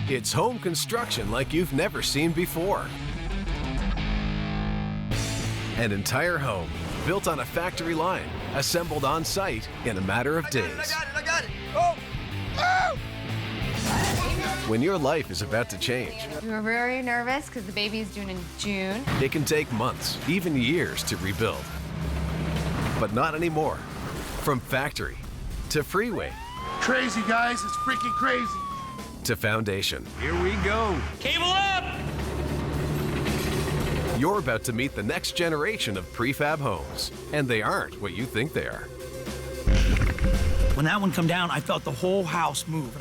It's home construction like you've never seen before. An entire home built on a factory line, assembled on site in a matter of days. I got it! Oh! Oh! When your life is about to change, We were very nervous because the baby is due in June. it can take months, even years to rebuild. But not anymore. From factory to freeway Crazy, guys. It's freaking crazy. to foundation, Here we go. Cable up! you're about to meet the next generation of prefab homes. And they aren't what you think they are. When that one come down, I felt the whole house move.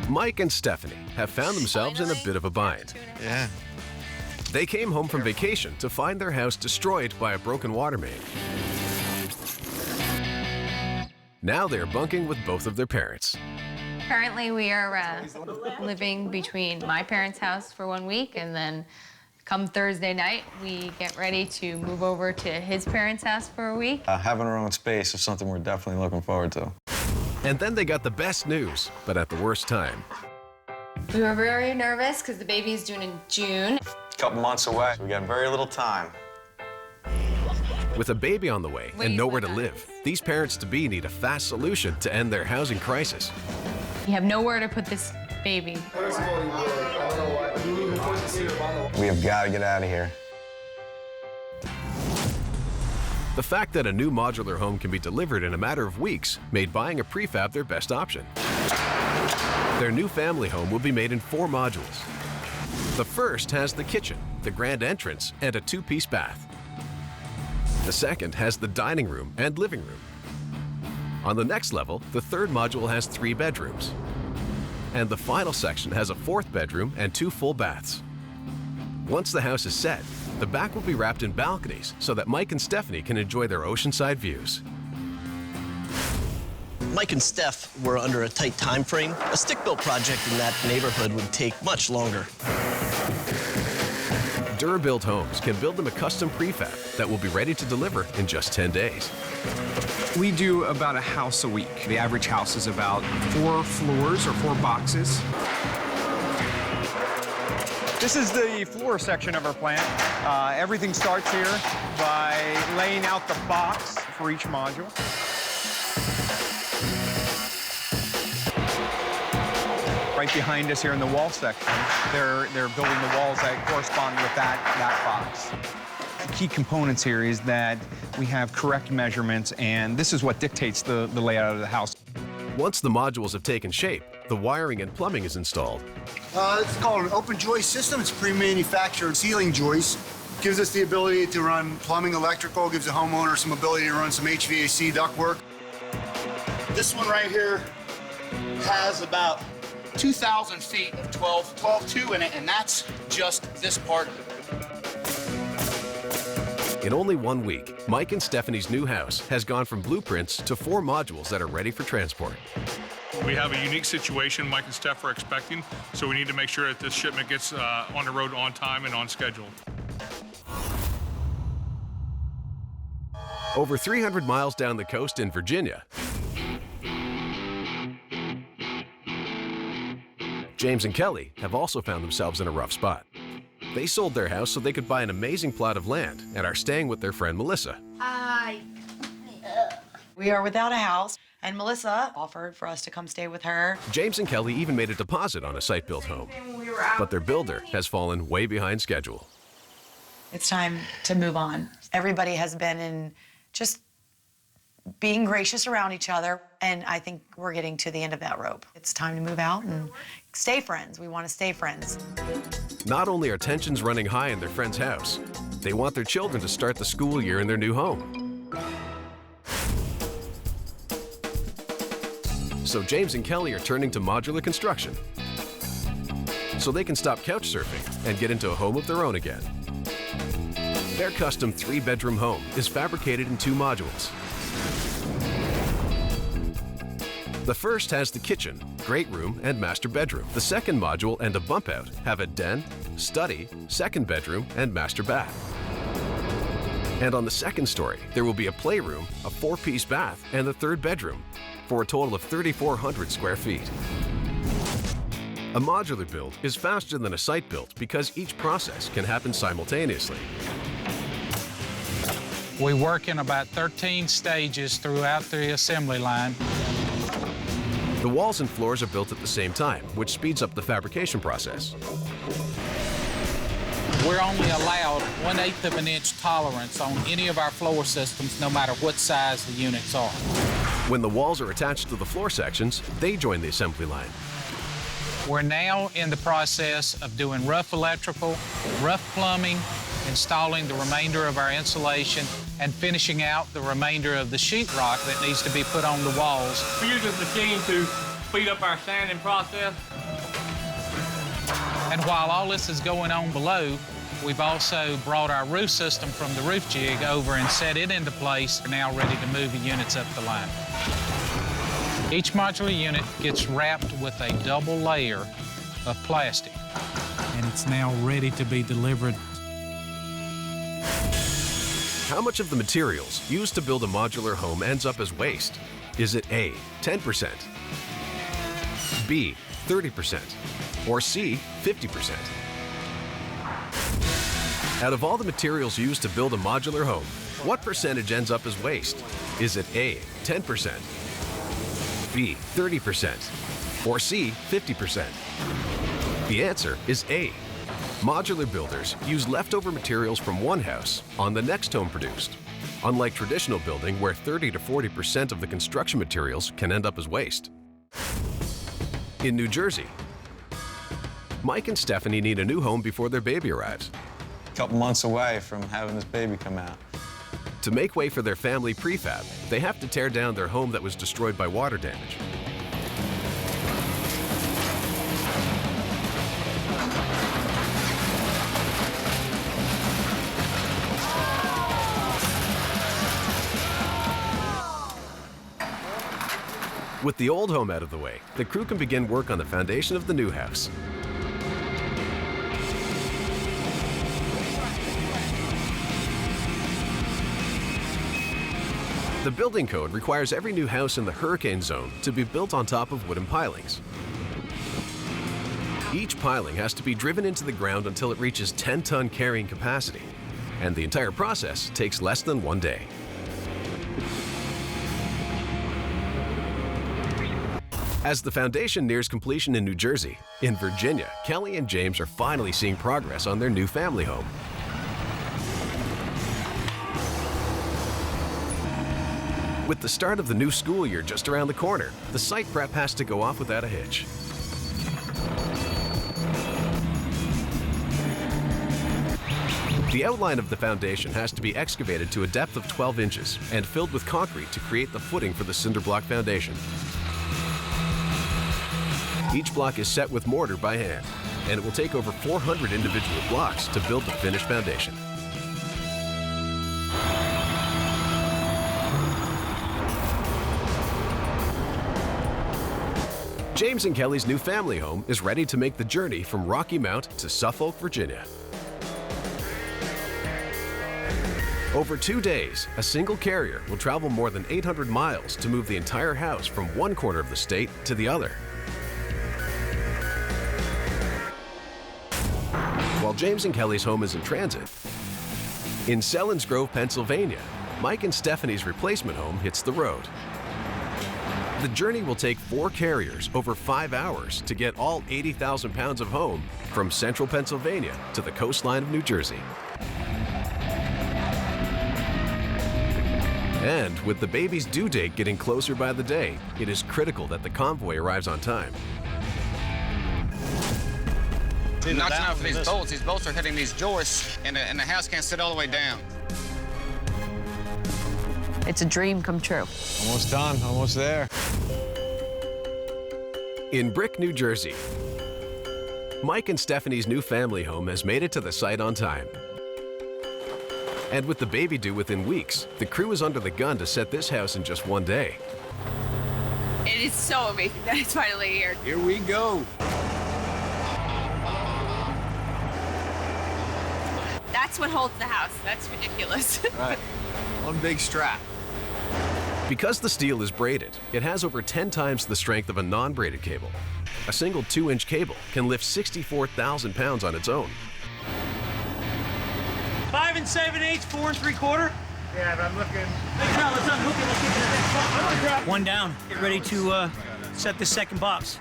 Mike and Stephanie have found themselves in a bit of a bind. Yeah. They came home from vacation to find their house destroyed by a broken water main. Now they're bunking with both of their parents. Currently, we are living between my parents' house for 1 week, and then come Thursday night, we get ready to move over to his parents' house for a week. Having our own space is something we're definitely looking forward to. And then they got the best news, but at the worst time. We were very nervous because the baby is due in June. A couple months away. We got very little time. With a baby on the way and nowhere to live, these parents-to-be need a fast solution to end their housing crisis. You have nowhere to put this baby. We have got to get out of here. The fact that a new modular home can be delivered in a matter of weeks made buying a prefab their best option. Their new family home will be made in 4 modules. The first has the kitchen, the grand entrance, and a 2-piece bath. The second has the dining room and living room. On the next level, the third module has 3 bedrooms. And the final section has a 4th bedroom and 2 full baths. Once the house is set, the back will be wrapped in balconies so that Mike and Stephanie can enjoy their oceanside views. Mike and Steph were under a tight time frame. A stick-built project in that neighborhood would take much longer. Durabuilt Homes can build them a custom prefab that will be ready to deliver in just 10 days. We do about a house a week. The average house is about 4 floors or 4 boxes. This is the floor section of our plant. Everything starts here by laying out the box for each module. Right behind us here in the wall section, they're building the walls that correspond with that box. The key components here is that we have correct measurements, and this is what dictates the layout of the house. Once the modules have taken shape, the wiring and plumbing is installed. It's called an open joist system. It's pre-manufactured ceiling joist. Gives us the ability to run plumbing, electrical, gives the homeowner some ability to run some HVAC ductwork. This one right here has about 2,000 feet of 12-2 in it, and that's just this part of it. In only 1 week, Mike and Stephanie's new house has gone from blueprints to 4 modules that are ready for transport. We have a unique situation Mike and Steph are expecting, so we need to make sure that this shipment gets on the road on time and on schedule. Over 300 miles down the coast in Virginia, James and Kelly have also found themselves in a rough spot. They sold their house so they could buy an amazing plot of land and are staying with their friend Melissa. We are without a house, and Melissa offered for us to come stay with her. James and Kelly even made a deposit on a site-built home, but their builder has fallen way behind schedule. It's time to move on. Everybody has been in just being gracious around each other, and I think we're getting to the end of that rope. It's time to move out and stay friends. We want to stay friends. Not only are tensions running high in their friend's house, they want their children to start the school year in their new home. So James and Kelly are turning to modular construction so they can stop couch surfing and get into a home of their own again. Their custom 3-bedroom home is fabricated in 2 modules. The first has the kitchen, great room, and master bedroom. The second module and a bump out have a den, study, second bedroom, and master bath. And on the second story, there will be a playroom, a 4-piece bath, and the third bedroom, for a total of 3,400 square feet. A modular build is faster than a site build because each process can happen simultaneously. We work in about 13 stages throughout the assembly line. The walls and floors are built at the same time, which speeds up the fabrication process. We're only allowed 1/8 of an inch tolerance on any of our floor systems, no matter what size the units are. When the walls are attached to the floor sections, they join the assembly line. We're now in the process of doing rough electrical, rough plumbing, installing the remainder of our insulation, and finishing out the remainder of the sheetrock that needs to be put on the walls. We use this machine to speed up our sanding process. And while all this is going on below, we've also brought our roof system from the roof jig over and set it into place. We're now ready to move the units up the line. Each modular unit gets wrapped with a double layer of plastic. And it's now ready to be delivered. How much of the materials used to build a modular home ends up as waste? Is it A, 10%, B, 30%, or C, 50%? Out of all the materials used to build a modular home, what percentage ends up as waste? Is it A, 10%, B, 30%, or C, 50%? The answer is A. Modular builders use leftover materials from one house on the next home produced, unlike traditional building where 30 to 40% of the construction materials can end up as waste. In New Jersey, Mike and Stephanie need a new home before their baby arrives. A couple months away from having this baby come out. To make way for their family prefab, they have to tear down their home that was destroyed by water damage. With the old home out of the way, the crew can begin work on the foundation of the new house. The building code requires every new house in the hurricane zone to be built on top of wooden pilings. Each piling has to be driven into the ground until it reaches 10-ton carrying capacity, and the entire process takes less than 1 day. As the foundation nears completion in New Jersey, in Virginia, Kelly and James are finally seeing progress on their new family home. With the start of the new school year just around the corner, the site prep has to go off without a hitch. The outline of the foundation has to be excavated to a depth of 12 inches and filled with concrete to create the footing for the cinder block foundation. Each block is set with mortar by hand, and it will take over 400 individual blocks to build the finished foundation. James and Kelly's new family home is ready to make the journey from Rocky Mount to Suffolk, Virginia. Over 2 days, a single carrier will travel more than 800 miles to move the entire house from one corner of the state to the other. While James and Kelly's home is in transit, in Selins Grove, Pennsylvania, Mike and Stephanie's replacement home hits the road. The journey will take 4 carriers over 5 hours to get all 80,000 pounds of home from central Pennsylvania to the coastline of New Jersey. And with the baby's due date getting closer by the day, it is critical that the convoy arrives on time. Not enough for these bolts. These bolts are hitting these joists, and the house can't sit all the way down. It's a dream come true. Almost done, almost there. In Breakneck, New Jersey, Mike and Stephanie's new family home has made it to the site on time. And with the baby due within weeks, the crew is under the gun to set this house in just 1 day. It is so amazing that it's finally here. Here we go. That's what holds the house. That's ridiculous. Right. One big strap. Because the steel is braided, it has over 10 times the strength of a non-braided cable. A single 2-inch cable can lift 64,000 pounds on its own. 5 7/8, 4 3/4. Yeah, I'm looking. One down. Get ready to set the second box.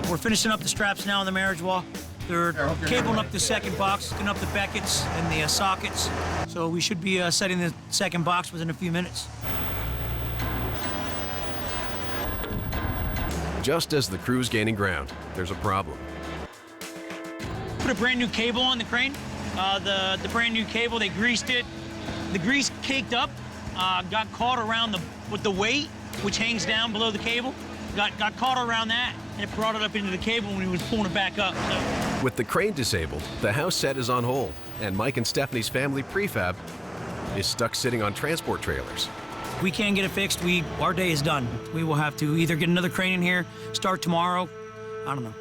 We're finishing up the straps now on the marriage wall. They're cabling up the second box, hooking up the beckets and the sockets. So we should be setting the second box within a few minutes. Just as the crew's gaining ground, there's a problem. Put a brand new cable on the crane. The brand new cable, they greased it. The grease caked up, got caught around with the weight, which hangs down below the cable. Got caught around that, and it brought it up into the cable when he was pulling it back up. So. With the crane disabled, the house set is on hold, and Mike and Stephanie's family prefab is stuck sitting on transport trailers. If we can't get it fixed, our day is done. We will have to either get another crane in here, start tomorrow. I don't know.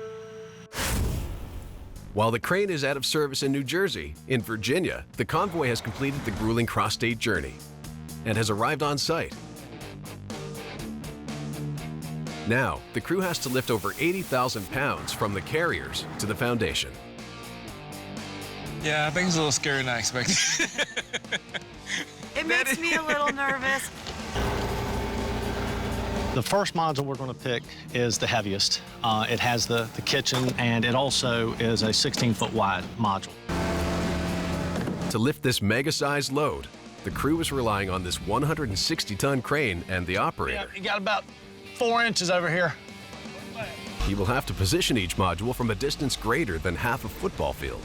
While the crane is out of service in New Jersey, in Virginia, the convoy has completed the grueling cross-state journey and has arrived on site. Now, the crew has to lift over 80,000 pounds from the carriers to the foundation. Yeah, I think it's a little scarier than I expected. It makes me a little nervous. The first module we're going to pick is the heaviest. It has the kitchen, and it also is a 16-foot wide module. To lift this mega-sized load, the crew is relying on this 160-ton crane and the operator. You got about 4 inches over here. He will have to position each module from a distance greater than half a football field.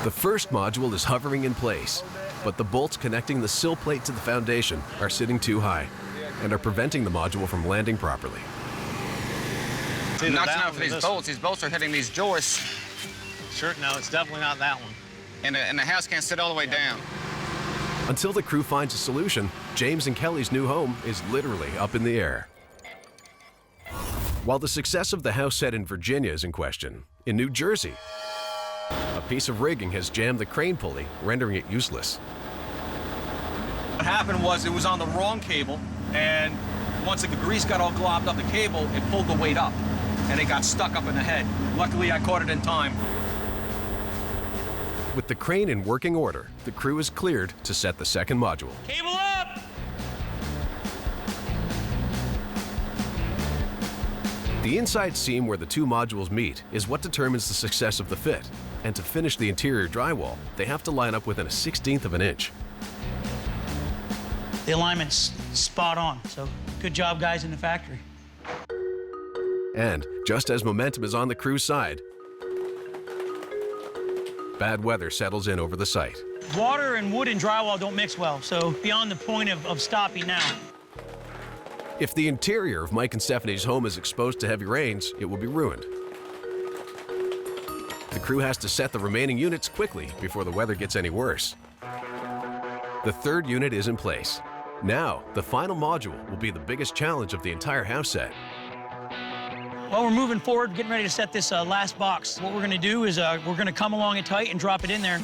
The first module is hovering in place, but the bolts connecting the sill plate to the foundation are sitting too high and are preventing the module from landing properly. Not enough for these bolts. These bolts are hitting these joists. Sure, no, it's definitely not that one. And the house can't sit all the way down. Until the crew finds a solution, James and Kelly's new home is literally up in the air. While the success of the house set in Virginia is in question, in New Jersey, a piece of rigging has jammed the crane pulley, rendering it useless. What happened was it was on the wrong cable, and once the grease got all globbed up the cable, it pulled the weight up, and it got stuck up in the head. Luckily, I caught it in time. With the crane in working order, the crew is cleared to set the second module. Cable up! The inside seam where the two modules meet is what determines the success of the fit. And to finish the interior drywall, they have to line up within a 1/16 of an inch. The alignment's spot on, so good job, guys in the factory. And just as momentum is on the crew's side, bad weather settles in over the site. Water and wood and drywall don't mix well, so beyond the point of stopping now. If the interior of Mike and Stephanie's home is exposed to heavy rains, it will be ruined. The crew has to set the remaining units quickly before the weather gets any worse. The third unit is in place. Now, the final module will be the biggest challenge of the entire house set. Well, we're moving forward, getting ready to set this last box. What we're gonna do is we're gonna come along it tight and drop it in there.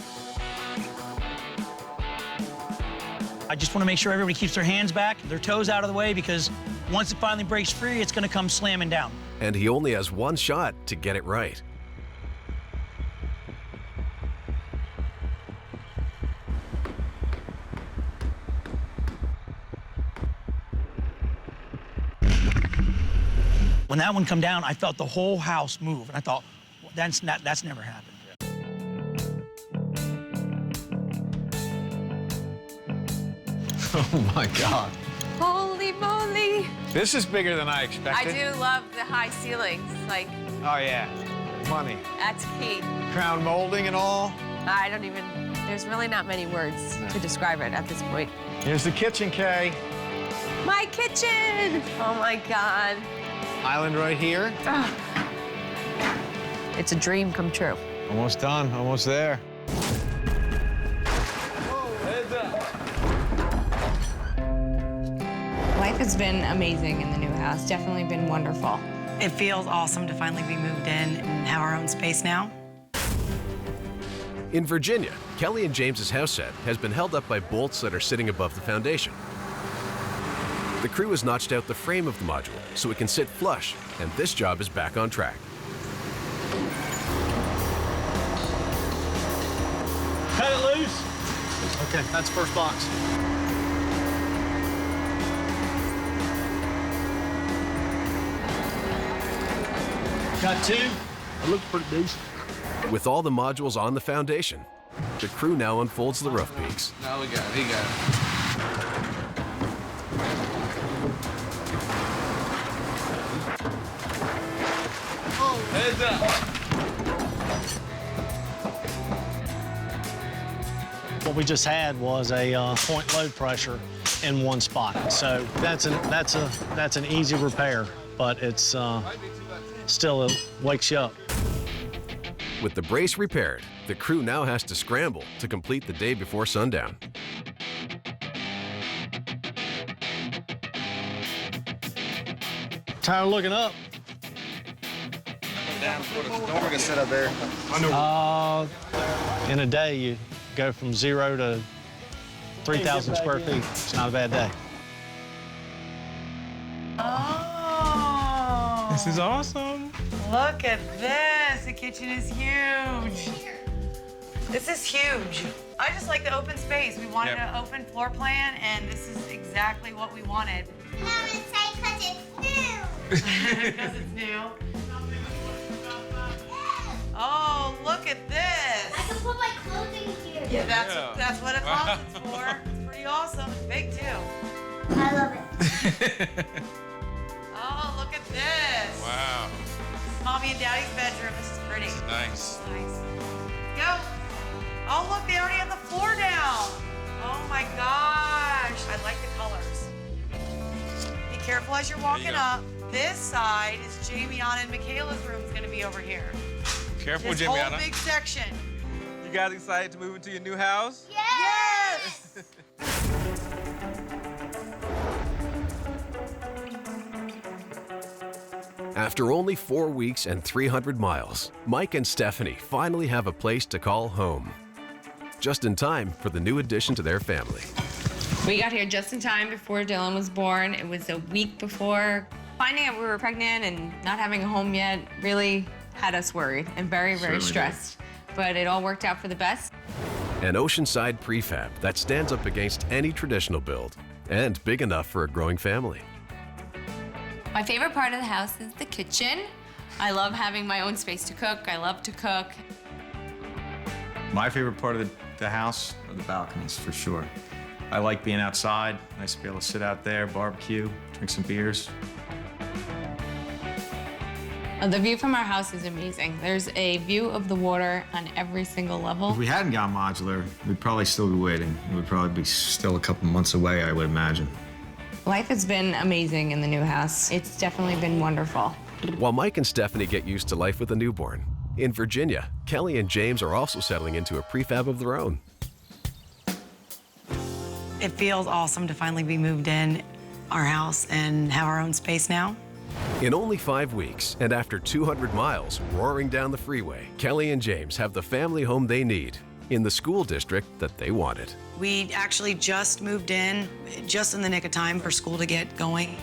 I just wanna make sure everybody keeps their hands back, their toes out of the way, because once it finally breaks free, it's gonna come slamming down. And he only has one shot to get it right. When that one come down, I felt the whole house move, and I thought, well, that's never happened. Oh my God. Holy moly. This is bigger than I I expected. do love the high ceilings. Like, Oh yeah, money. that's key. Crown molding and all. I don't even, there's really not many words to describe it at this point. Here's the kitchen, Kay. My kitchen! Oh my God. Island right here. It's a dream come true. Almost done, almost there. Life has been amazing in the new house, definitely been wonderful. It feels awesome to finally be moved in and have our own space now. In Virginia, Kelly and James's house set has been held up by bolts that are sitting above the foundation. The crew has notched out the frame of the modular so it can sit flush, and this job is back on track. Cut it loose. Okay, that's first box. Got two. It looks pretty decent. With all the modules on the foundation, the crew now unfolds the roof peaks. Now we got it. He got it. Heads up. What we just had was a point load pressure in one spot. So that's an easy repair, but it's still, it wakes you up. With the brace repaired, the crew now has to scramble to complete the day before sundown. Tired of looking up. Don't work sit up there. In a day, you go from 0 to 3,000 square feet. It's not a bad day. Oh! This is awesome. Look at this. The kitchen is huge. This is huge. I just like the open space. We wanted an open floor plan, and this is exactly what we wanted. No, it's because it's new. Because it's new. Oh, look at this. I can put my clothing here. Yeah, that's what a closet's for. It's pretty awesome. It's big, too. I love it. Oh, look at this. Wow. This is Mommy and Daddy's bedroom. This is pretty. This is nice. Nice. Go. Oh, look, they already have the floor down. Oh, my gosh. I like the colors. Be careful as you're walking up. This side is Jamie-Anna and Michaela's room is going to be over here. Careful, This Jamie-Anna. whole big section. You guys excited to move into your new house? Yes! After only 4 weeks and 300 miles, Mike and Stephanie finally have a place to call home. Just in time for the new addition to their family. We got here just in time before Dylan was born. It was a week before. Finding out we were pregnant and not having a home yet really had us worried and very, very stressed. But it all worked out for the best. An oceanside prefab that stands up against any traditional build and big enough for a growing family. My favorite part of the house is the kitchen. I love having my own space to cook. I love to cook. My favorite part of the house are the balconies, for sure. I like being outside. Nice to be able to sit out there, barbecue, drink some beers. The view from our house is amazing. There's a view of the water on every single level. If we hadn't gone modular, we'd probably still be waiting. It would probably be still a couple months away, I would imagine. Life has been amazing in the new house. It's definitely been wonderful. While Mike and Stephanie get used to life with a newborn, in Virginia, Kelly and James are also settling into a prefab of their own. It feels awesome to finally be moved in our house and have our own space now. In only 5 weeks, and after 200 miles roaring down the freeway, Kelly and James have the family home they need in the school district that they wanted. We actually just moved in, just in the nick of time for school to get going.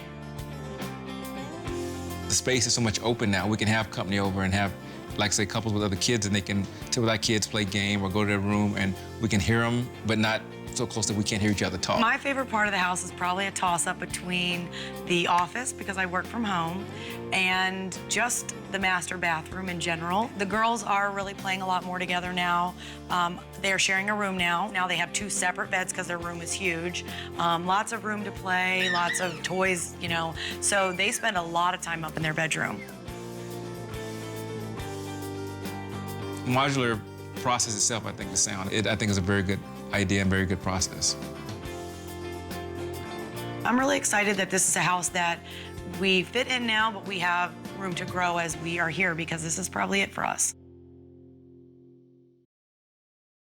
The space is so much open now. We can have company over and have, like, say, couples with other kids, and they can sit with our kids, play game, or go to their room, and we can hear them, but not so close that we can't hear each other talk. My favorite part of the house is probably a toss-up between the office, because I work from home, and just the master bathroom in general. The girls are really playing a lot more together now. They're sharing a room now. Now they have 2 separate beds because their room is huge. Lots of room to play, lots of toys, you know. So they spend a lot of time up in their bedroom. The modular process itself, I think, is sound. I think it's a very good idea and very good process. I'm really excited that this is a house that we fit in now, but we have room to grow as we are here because this is probably it for us.